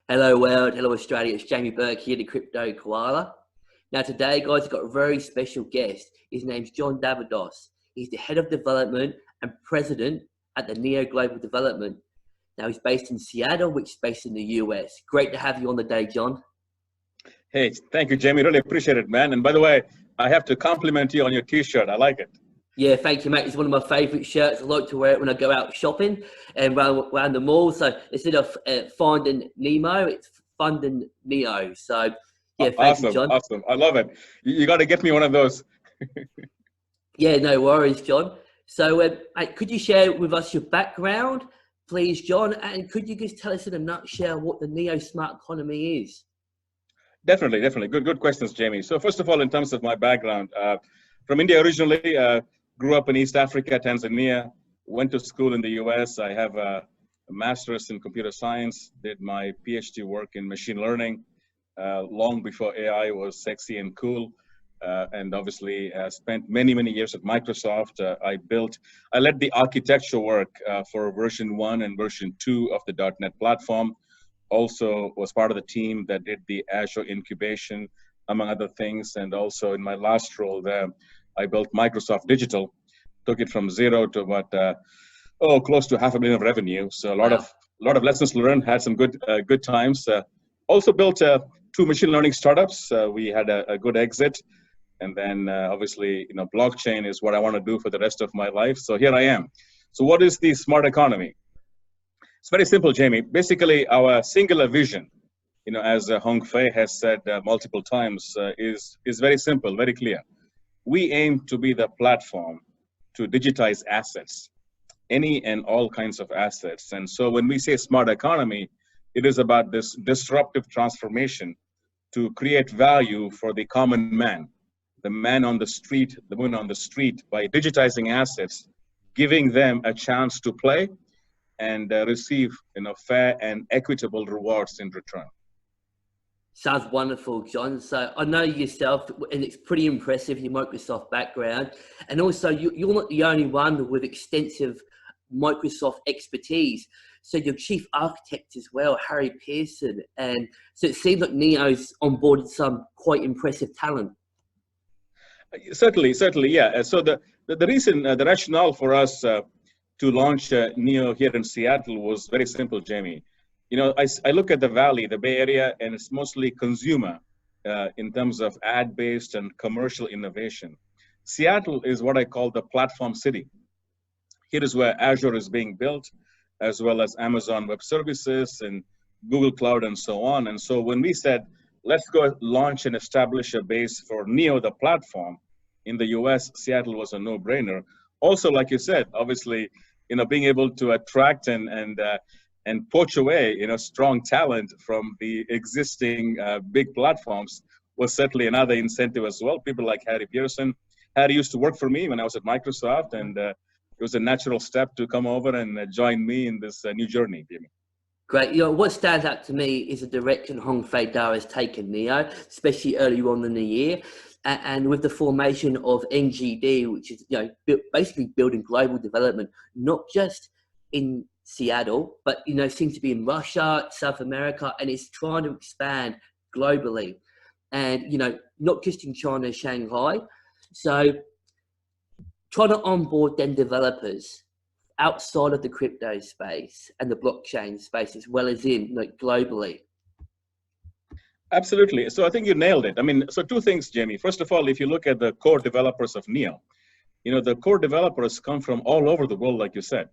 Hello world, hello Australia, it's Jamie Burke here, the Crypto Koala. Now today guys, I've got a very special guest. His name's John deVadoss. He's the Head of Development and President at the Neo Global Development. Now he's based in Seattle, which is based in the US. Great to have you on the day, John. Hey, thank you, Jamie. Really appreciate it, man. And by the way, I have to compliment you on your t-shirt. I like it. Yeah, thank you, mate. It's one of my favourite shirts. I like to wear it when I go out shopping and around the mall. So instead of finding Nemo, it's funding Neo. So yeah, thank you, John. Awesome. I love it. You got to get me one of those. Yeah, no worries, John. So mate, could you share with us your background, please, John? And could you just tell us in a nutshell what the Neo Smart Economy is? Definitely. Good questions, Jamie. So first of all, in terms of my background, from India originally, grew up in East Africa, Tanzania, went to school in the US. I have a master's in computer science, did my PhD work in machine learning long before AI was sexy and cool. And obviously spent many years at Microsoft. I led the architecture work for version 1 and version 2 of the .NET platform. Also was part of the team that did the Azure incubation, among other things. And also in my last role there, I built Microsoft Digital, took it from zero to about close to $500,000 of revenue. So a lot of lessons learned. Had some good times. Also built 2 machine learning startups. We had a good exit, and then obviously blockchain is what I want to do for the rest of my life. So here I am. So what is the smart economy? It's very simple, Jamie. Basically, our singular vision, as Hong Fei has said multiple times, is very simple, very clear. We aim to be the platform to digitize assets, any and all kinds of assets. And so when we say smart economy, it is about this disruptive transformation to create value for the common man, the man on the street, the woman on the street, by digitizing assets, giving them a chance to play and receive fair and equitable rewards in return. Sounds wonderful, John. So I know yourself, and it's pretty impressive, your Microsoft background. And also, you're not the only one with extensive Microsoft expertise. So your chief architect as well, Harry Pearson. And so it seems like Neo's onboarded some quite impressive talent. Certainly, yeah. So the reason, the rationale for us to launch Neo here in Seattle was very simple, Jamie. I look at the Valley, the Bay Area, and it's mostly consumer in terms of ad-based and commercial innovation. Seattle is what I call the platform city. Here is where Azure is being built, as well as Amazon Web Services and Google Cloud and so on. And so when we said, let's go launch and establish a base for Neo, the platform, in the US, Seattle was a no-brainer. Also, like you said, obviously, being able to attract and poach away, strong talent from the existing big platforms was certainly another incentive as well. People like Harry Pearson. Harry used to work for me when I was at Microsoft, and it was a natural step to come over and join me in this new journey, Jamie. Great. What stands out to me is the direction Hong Fei has taken Neo, especially early on in the year. And with the formation of NGD, which is basically building global development, not just in Seattle, but seems to be in Russia, South America, and it's trying to expand globally, and not just in China, Shanghai. So trying to onboard then developers outside of the crypto space and the blockchain space, as well as in globally. Absolutely. So I think you nailed it. So 2 things, Jamie. First of all, if you look at the core developers of Neo, the core developers come from all over the world, like you said.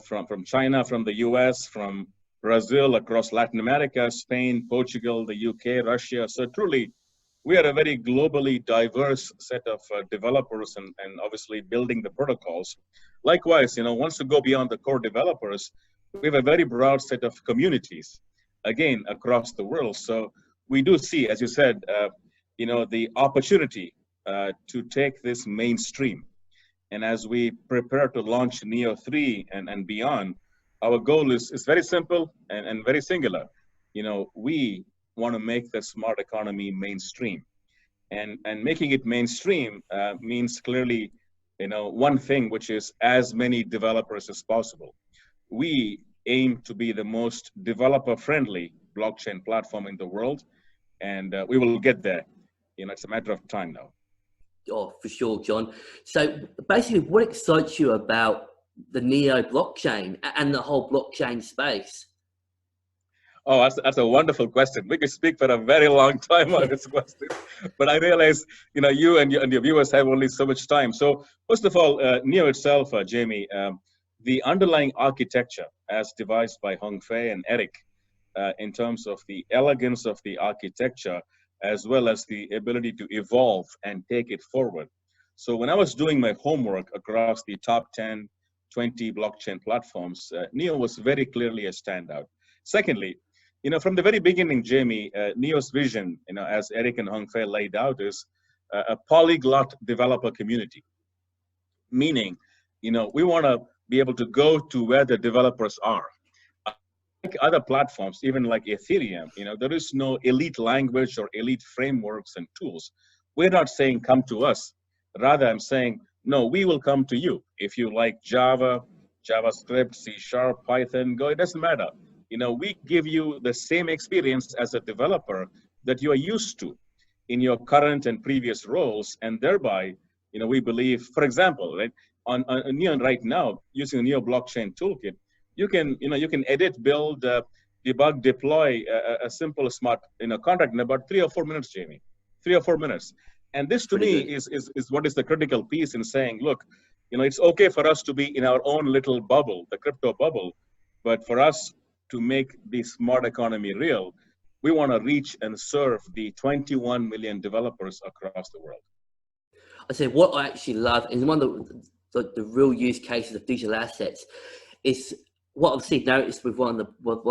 From China, from the US, from Brazil, across Latin America, Spain, Portugal, the UK, Russia. So truly, we are a very globally diverse set of developers and obviously building the protocols. Likewise, once you go beyond the core developers, we have a very broad set of communities, again, across the world. So we do see, as you said, the opportunity to take this mainstream. And as we prepare to launch Neo3 and beyond, our goal is very simple and very singular. We want to make the smart economy mainstream. And making it mainstream means clearly, one thing, which is as many developers as possible. We aim to be the most developer-friendly blockchain platform in the world, and we will get there. It's a matter of time now. Oh, for sure, John. So basically, what excites you about the Neo blockchain and the whole blockchain space? Oh, that's a wonderful question. We could speak for a very long time on this question, but I realize, you and your viewers have only so much time. So first of all, Neo itself, Jamie, the underlying architecture as devised by Hong Fei and Eric, in terms of the elegance of the architecture, as well as the ability to evolve and take it forward. So when I was doing my homework across the top 10, 20 blockchain platforms, Neo was very clearly a standout. Secondly, from the very beginning, Jamie, Neo's vision, as Eric and Hong Fei laid out, is a polyglot developer community. Meaning, we want to be able to go to where the developers are. Like other platforms, even like Ethereum, there is no elite language or elite frameworks and tools. We're not saying come to us. Rather, I'm saying, no, we will come to you. If you like Java, JavaScript, C#, Python, Go, it doesn't matter. We give you the same experience as a developer that you are used to in your current and previous roles. And thereby, we believe, for example, right, on Neo right now, using the Neo blockchain toolkit, you can edit, build, debug, deploy a simple smart contract in about 3 or 4 minutes, Jamie. 3 or 4 minutes. And this to me is what is the critical piece in saying, look, it's okay for us to be in our own little bubble, the crypto bubble, but for us to make the smart economy real, we want to reach and serve the 21 million developers across the world. I say what I actually love, and one of the real use cases of digital assets is what I've seen noticed with one of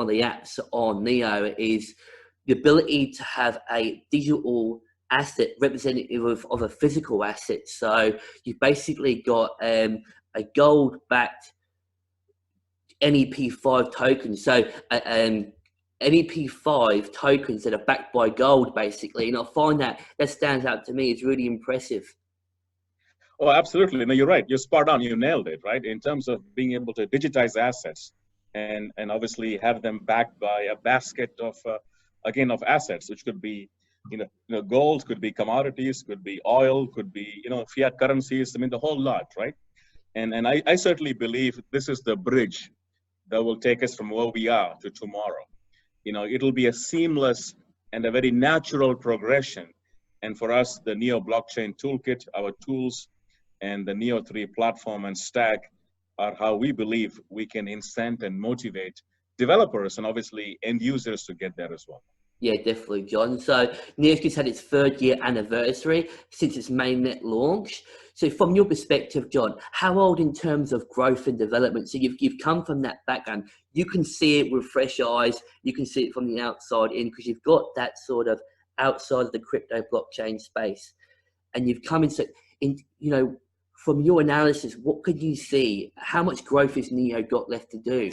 the apps on Neo is the ability to have a digital asset representative of a physical asset. So you've basically got a gold-backed NEP5 tokens. So NEP5 tokens that are backed by gold, basically. And I find that stands out to me as really impressive. Oh, absolutely. No, you're right. You're spot on. You nailed it, right? In terms of being able to digitize assets and obviously have them backed by a basket of, again, of assets, which could be, gold, could be commodities, could be oil, could be, fiat currencies. I mean, the whole lot, right? And I certainly believe this is the bridge that will take us from where we are to tomorrow. It'll be a seamless and a very natural progression. And for us, the Neo blockchain toolkit, our tools, and the Neo3 platform and stack are how we believe we can incent and motivate developers and obviously end users to get there as well. Yeah, definitely, John. So Neo's just had its 3rd year anniversary since its mainnet launch. So from your perspective, John, how old in terms of growth and development? So you've come from that background. You can see it with fresh eyes. You can see it from the outside in because you've got that sort of outside of the crypto blockchain space. And you've come into, from your analysis, what could you see? How much growth has Neo got left to do?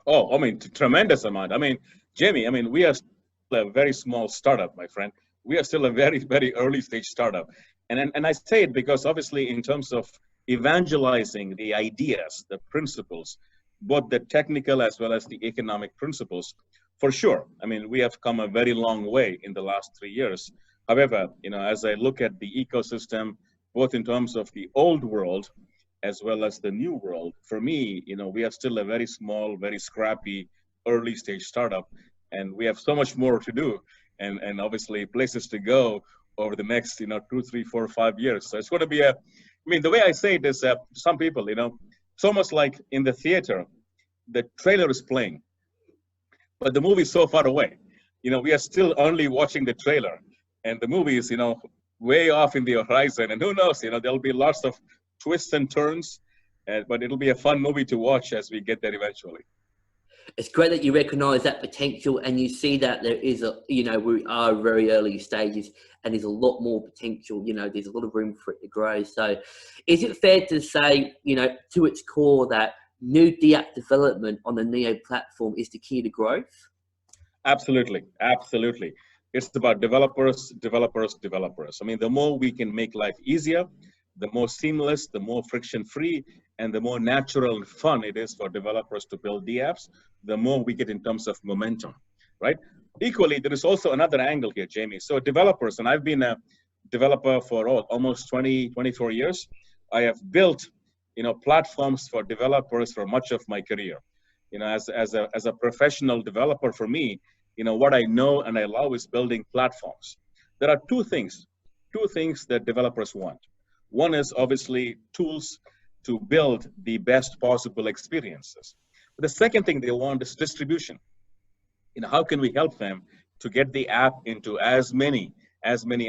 Oh, I mean, tremendous amount. I mean, Jamie, we are still a very small startup, my friend. We are still a very, very early stage startup. And I say it because obviously in terms of evangelizing the ideas, the principles, both the technical as well as the economic principles, for sure. We have come a very long way in the last 3 years. However, as I look at the ecosystem, both in terms of the old world as well as the new world, for me, we are still a very small, very scrappy, early stage startup, and we have so much more to do, and obviously places to go over the next, 2, 3, 4, 5 years. So it's going to be the way I say it is, some people, it's almost like in the theater, the trailer is playing, but the movie is so far away. We are still only watching the trailer, and the movie is, way off in the horizon, and who knows, there'll be lots of twists and turns, but it'll be a fun movie to watch as we get there eventually. It's great that you recognize that potential and you see that there is we are very early stages and there's a lot more potential, there's a lot of room for it to grow. So is it fair to say, to its core that new DApp development on the Neo platform is the key to growth? Absolutely. Absolutely. It's about developers. The more we can make life easier, the more seamless, the more friction-free, and the more natural and fun it is for developers to build the apps, the more we get in terms of momentum. right? Equally, there is also another angle here, Jamie. So developers, and I've been a developer for almost 24 years. I have built, platforms for developers for much of my career. As a professional developer, for me, what I know and I love is building platforms. There are two things that developers want. One is obviously tools to build the best possible experiences. But the second thing they want is distribution. How can we help them to get the app into as many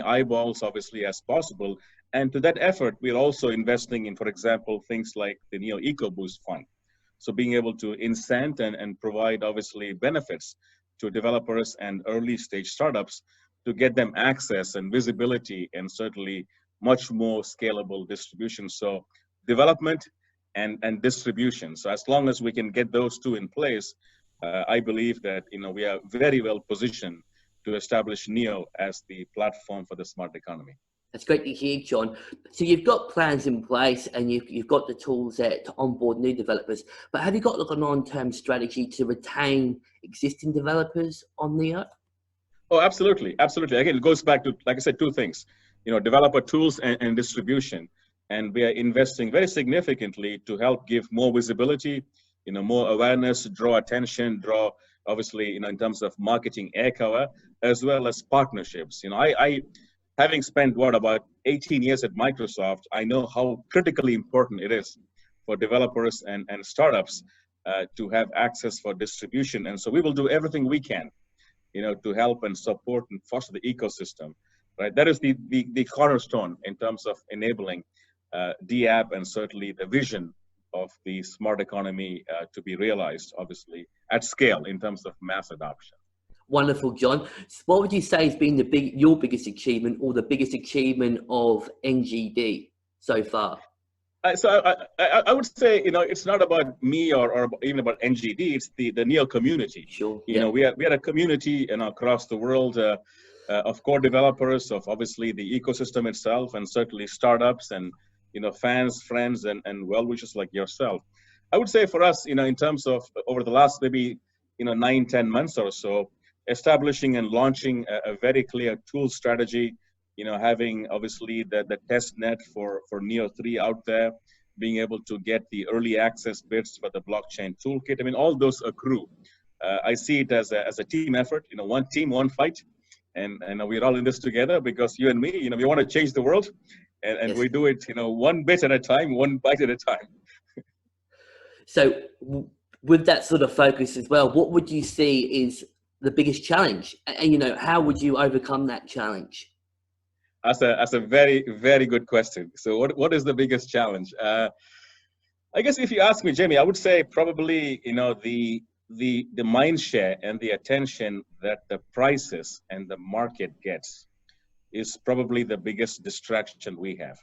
eyeballs, obviously, as possible? And to that effort, we're also investing in, for example, things like the Neo EcoBoost Fund. So being able to incent and provide, obviously, benefits to developers and early stage startups to get them access and visibility and certainly much more scalable distribution. So development and distribution. So as long as we can get those two in place, I believe that we are very well positioned to establish Neo as the platform for the smart economy. That's great to hear, John. So you've got plans in place and you've got the tools there to onboard new developers, but have you got like a long-term strategy to retain existing developers on Neo? Oh, absolutely. Absolutely. Again, it goes back to, like I said, two things, developer tools and distribution. And we are investing very significantly to help give more visibility, more awareness, draw attention, obviously, in terms of marketing air cover, as well as partnerships. I having spent about 18 years at Microsoft, I know how critically important it is for developers and startups to have access for distribution. And so we will do everything we can, to help and support and foster the ecosystem, right? That is the cornerstone in terms of enabling DApp and certainly the vision of the smart economy to be realized, obviously, at scale in terms of mass adoption. Wonderful, John. So what would you say has been your biggest achievement or the biggest achievement of NGD so far? So I would say, it's not about me or even about NGD. It's the Neo community. Sure. We are a community across the world of core developers, of obviously the ecosystem itself, and certainly startups and fans, friends, and well-wishers like yourself. I would say for us, in terms of over the last maybe 9-10 months or so, establishing and launching a very clear tool strategy, having obviously the test net for Neo3 out there, being able to get the early access bits for the blockchain toolkit. I mean, all those accrue. I see it as a team effort, one team, one fight. And we're all in this together because you and me, we want to change the world. And yes, we do it, one bit at a time, one bite at a time. So with that sort of focus as well, what would you see is the biggest challenge? And, how would you overcome that challenge? That's a very, very good question. So what is the biggest challenge? I guess if you ask me, Jamie, I would say probably, the mind share and the attention that the prices and the market gets is probably the biggest distraction we have.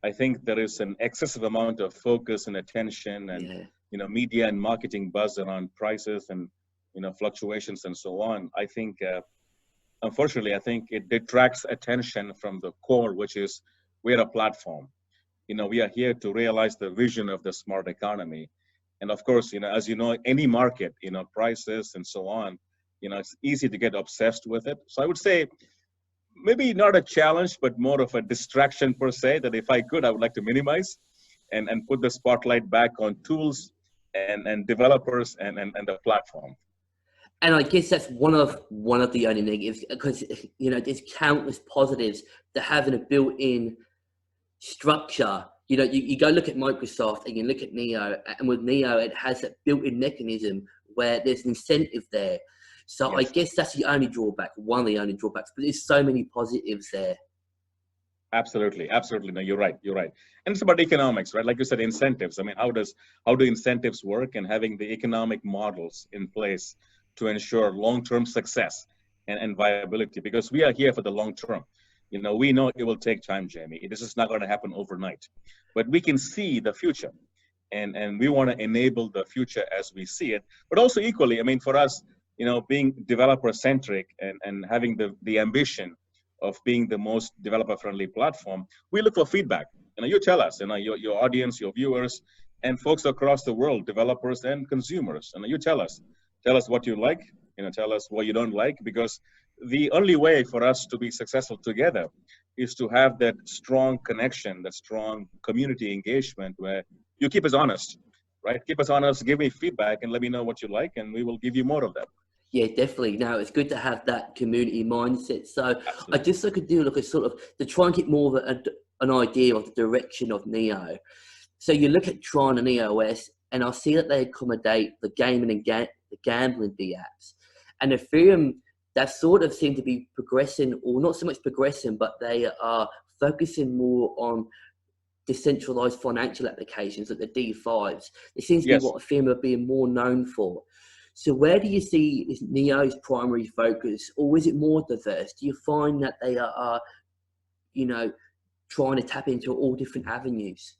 I think there is an excessive amount of focus and attention and, media and marketing buzz around prices and, fluctuations and so on. I think, unfortunately, it detracts attention from the core, which is we're a platform. We are here to realize the vision of the smart economy. And of course, as you know, any market, prices and so on, it's easy to get obsessed with it. So I would say maybe not a challenge, but more of a distraction per se, that if I could, I would like to minimize and put the spotlight back on tools and developers and the platform. And I guess that's one of the only negatives, because there's countless positives to having a built-in structure. You go look at Microsoft and you look at Neo, and with Neo it has that built-in mechanism where there's an incentive there. So yes, I guess that's the only drawback, one of the only drawbacks, but there's so many positives there. Absolutely. No, you're right. And it's about economics, right? Like you said, incentives. I mean, how do incentives work, and having the economic models in place to ensure long-term success and viability, because we are here for the long term. We know it will take time, Jamie. This is not going to happen overnight, but we can see the future, and we want to enable the future as we see it. But also equally, I mean, for us, being developer-centric and having the ambition of being the most developer-friendly platform, we look for feedback. You tell us, your audience, your viewers, and folks across the world, developers and consumers, you tell us what you like, tell us what you don't like, because the only way for us to be successful together is to have that strong connection, that strong community engagement where you keep us honest, right? Keep us honest, give me feedback and let me know what you like, and we will give you more of that. Yeah, definitely. No, it's good to have that community mindset. So Absolutely. I just like to do like a sort of to try and get more of an idea of the direction of Neo. So you look at Tron and EOS, and I see that they accommodate the gaming and the gambling apps, and Ethereum that sort of seem to be progressing, or not so much progressing, but they are focusing more on decentralized financial applications like the D5s. It seems to be Yes. what Ethereum are being more known for. So where do you see is Neo's primary focus, or is it more diverse? Do you find that they are, trying to tap into all different avenues?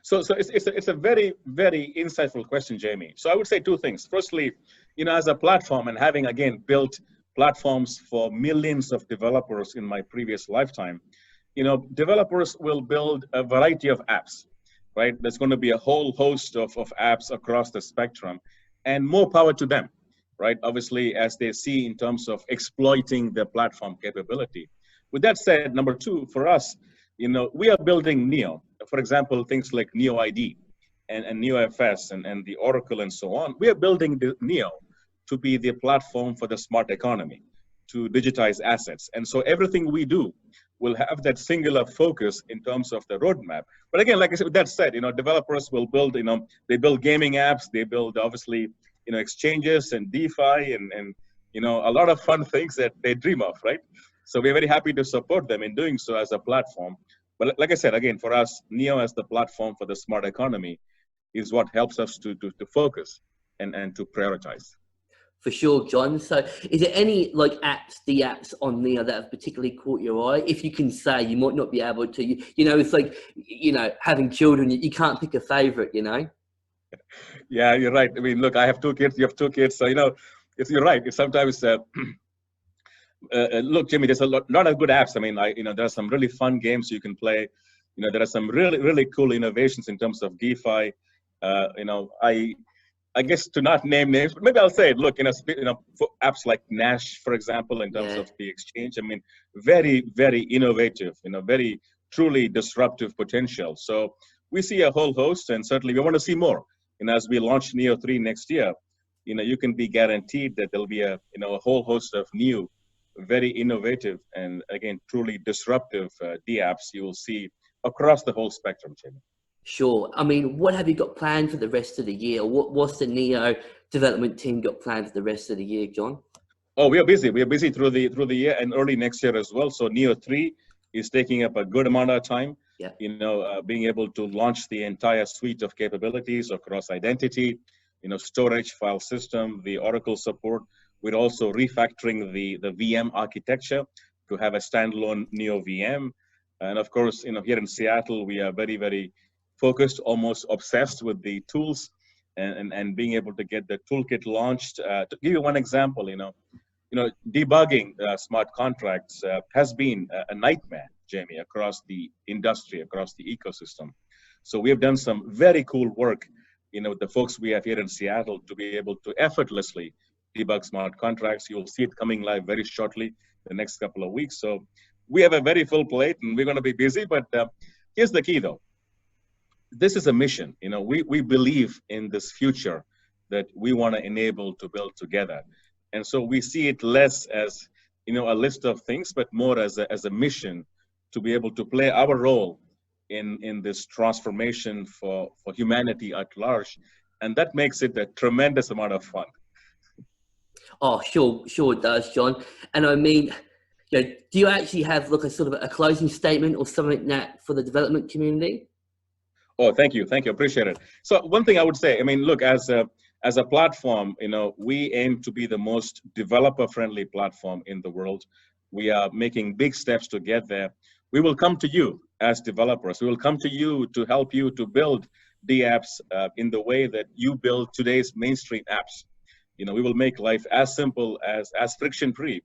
So it's a very, very insightful question, Jamie. So I would say two things. Firstly, as a platform, and having again built platforms for millions of developers in my previous lifetime, developers will build a variety of apps, right? There's going to be a whole host of apps across the spectrum, and more power to them, right? Obviously, as they see in terms of exploiting the platform capability. With that said, number two, for us, we are building Neo. For example, things like Neo ID and Neo FS and the Oracle and so on. We are building the Neo to be the platform for the smart economy, to digitize assets. And so everything we do will have that singular focus in terms of the roadmap. But again, like I said, with that said, developers will build, they build gaming apps, they build obviously, exchanges and DeFi and a lot of fun things that they dream of, right? So we're very happy to support them in doing so as a platform. But like I said, again, for us, Neo as the platform for the smart economy is what helps us to focus and to prioritize. For sure, John. So is there any like the apps on Neo that have particularly caught your eye? If you can say, you might not be able to, it's like, having children, you can't pick a favorite, Yeah, you're right. I mean, look, I have two kids, you have two kids. So, you're right. It's sometimes, look, Jimmy, there's a lot of good apps. I mean, there are some really fun games you can play. There are some really, really cool innovations in terms of DeFi. I guess to not name names, but maybe I'll say it. Look, for apps like Nash, for example, in terms of the exchange, I mean, very, very innovative, very truly disruptive potential. So we see a whole host, and certainly we want to see more. And as we launch Neo3 next year, you can be guaranteed that there'll be a whole host of new, very innovative, and again, truly disruptive apps you will see across the whole spectrum, Jamie. Sure. I mean, what have you got planned for the rest of the year? What's the Neo development team got planned for the rest of the year, John? Oh, we are busy. We are busy through the year and early next year as well. So Neo3 is taking up a good amount of time. Yeah. Being able to launch the entire suite of capabilities across identity, storage, file system, the Oracle support. We're also refactoring the VM architecture to have a standalone Neo VM. And of course, here in Seattle, we are very, very focused, almost obsessed with the tools and being able to get the toolkit launched. To give you one example, debugging smart contracts has been a nightmare, Jamie, across the industry, across the ecosystem. So we have done some very cool work, with the folks we have here in Seattle to be able to effortlessly debug smart contracts. You'll see it coming live very shortly, the next couple of weeks. So we have a very full plate and we're going to be busy, but here's the key though. This is a mission. We believe in this future that we want to enable to build together. And so we see it less as, a list of things, but more as a mission to be able to play our role in this transformation for humanity at large. And that makes it a tremendous amount of fun. Oh, sure it does, John. And I mean, do you actually have like a sort of a closing statement or something that for the development community? Oh, thank you. Appreciate it. So one thing I would say, I mean, look, as a platform, we aim to be the most developer-friendly platform in the world. We are making big steps to get there. We will come to you as developers. We will come to you to help you to build the apps in the way that you build today's mainstream apps. We will make life as simple as friction-free,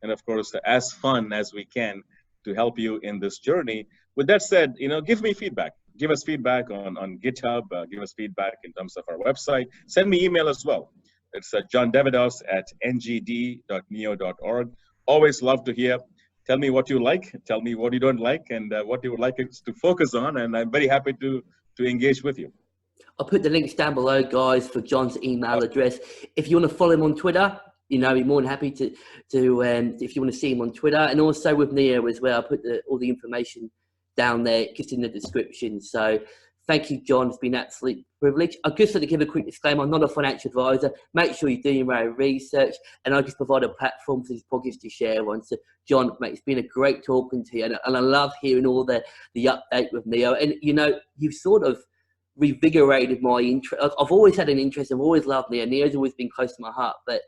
and of course, as fun as we can to help you in this journey. With that said, give me feedback. Give us feedback on GitHub. Give us feedback in terms of our website. Send me email as well. It's John deVadoss at ngd.neo.org. Always love to hear. Tell me what you like. Tell me what you don't like, and what you would like us to focus on. And I'm very happy to engage with you. I'll put the links down below, guys, for John's email address. If you want to follow him on Twitter, you know, be more than happy to if you want to see him on Twitter, and also with Neo as well. I'll put all the information down there just in the description. So thank you, John. It's been an absolute privilege. I'd just like to give a quick disclaimer. I'm not a financial advisor. Make sure you do your own research, and I just provide a platform for these podcasts to share on. So, John, mate, it's been a great talking to you, and I love hearing all the update with Neo. And, you know, you've sort of revigorated my interest. I've always had an interest. I've always loved Neo. Neo's always been close to my heart, but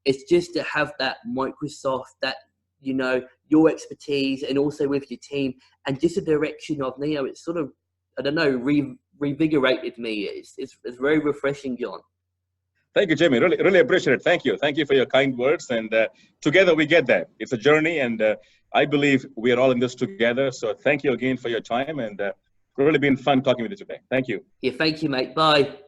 it's just to have that Microsoft, that, you know, your expertise, and also with your team, and just the direction of Neo. It's sort of, I don't know, revigorated me. It's very refreshing, John. Thank you, Jamie. Really appreciate it. Thank you. Thank you for your kind words. And together we get there. It's a journey, and I believe we are all in this together. So thank you again for your time, and really been fun talking with you today. Thank you. Yeah, thank you, mate. Bye.